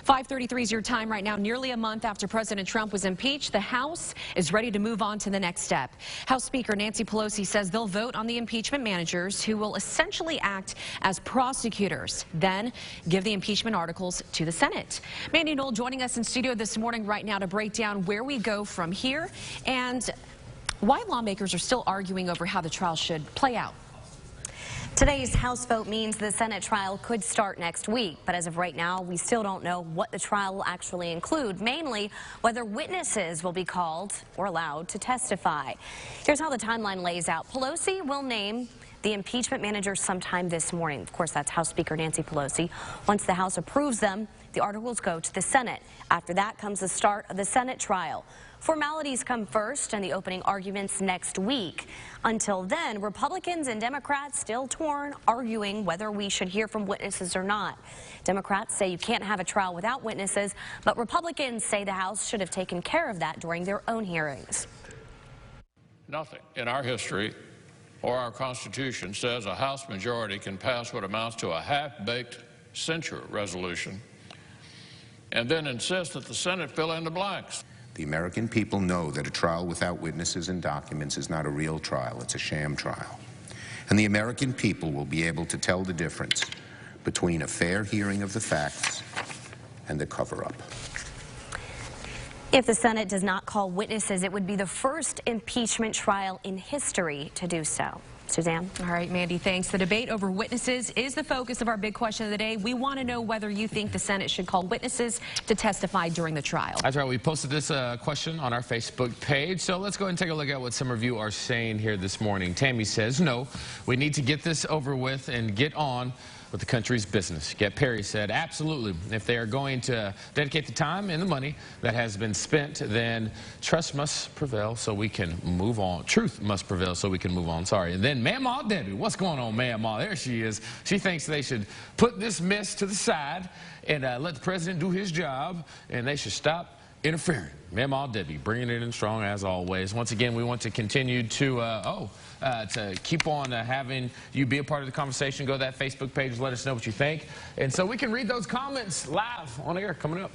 5:33 is your time right now. Nearly a month after President Trump was impeached, the House is ready to move on to the next step. House Speaker Nancy Pelosi says they'll vote on the impeachment managers who will essentially act as prosecutors, then give the impeachment articles to the Senate. Mandy Knoll joining us in studio this morning right now to break down where we go from here and why lawmakers are still arguing over how the trial should play out. Today's House vote means the Senate trial could start next week, but as of right now, we still don't know what the trial will actually include, mainly whether witnesses will be called or allowed to testify. Here's how the timeline lays out. Pelosi will name the impeachment managers sometime this morning. Of course, that's House Speaker Nancy Pelosi. Once the House approves them, the articles go to the Senate. After that comes the start of the Senate trial. Formalities come first and the opening arguments next week. Until then, Republicans and Democrats still torn, arguing whether we should hear from witnesses or not. Democrats say you can't have a trial without witnesses, but Republicans say the House should have taken care of that during their own hearings. Nothing in our history or our Constitution says a House majority can pass what amounts to a half-baked censure resolution and then insist that the Senate fill in the blanks. The American people know that a trial without witnesses and documents is not a real trial, it's a sham trial. And the American people will be able to tell the difference between a fair hearing of the facts and the cover-up. If the Senate does not call witnesses, it would be the first impeachment trial in history to do so. Suzanne? All right, Mandy, thanks. The debate over witnesses is the focus of our big question of the day. We want to know whether you think the Senate should call witnesses to testify during the trial. That's right. We posted this question on our Facebook page. So let's go ahead and take a look at what some of you are saying here this morning. Tammy says, no, we need to get this over with and get on with the country's business. Yet Perry said, absolutely. If they are going to dedicate the time and the money that has been spent, then trust must prevail so we can move on. Truth must prevail so we can move on. Sorry. And then MAMAW Debbie. What's going on, MAMAW? There she is. She thinks they should put this mess to the side and let the president do his job, and they should stop interfering. MAMAW Debbie, bringing it in strong as always. Once again, we want to continue to keep on having you be a part of the conversation. Go to that Facebook page, let us know what you think. And so we can read those comments live on air coming up.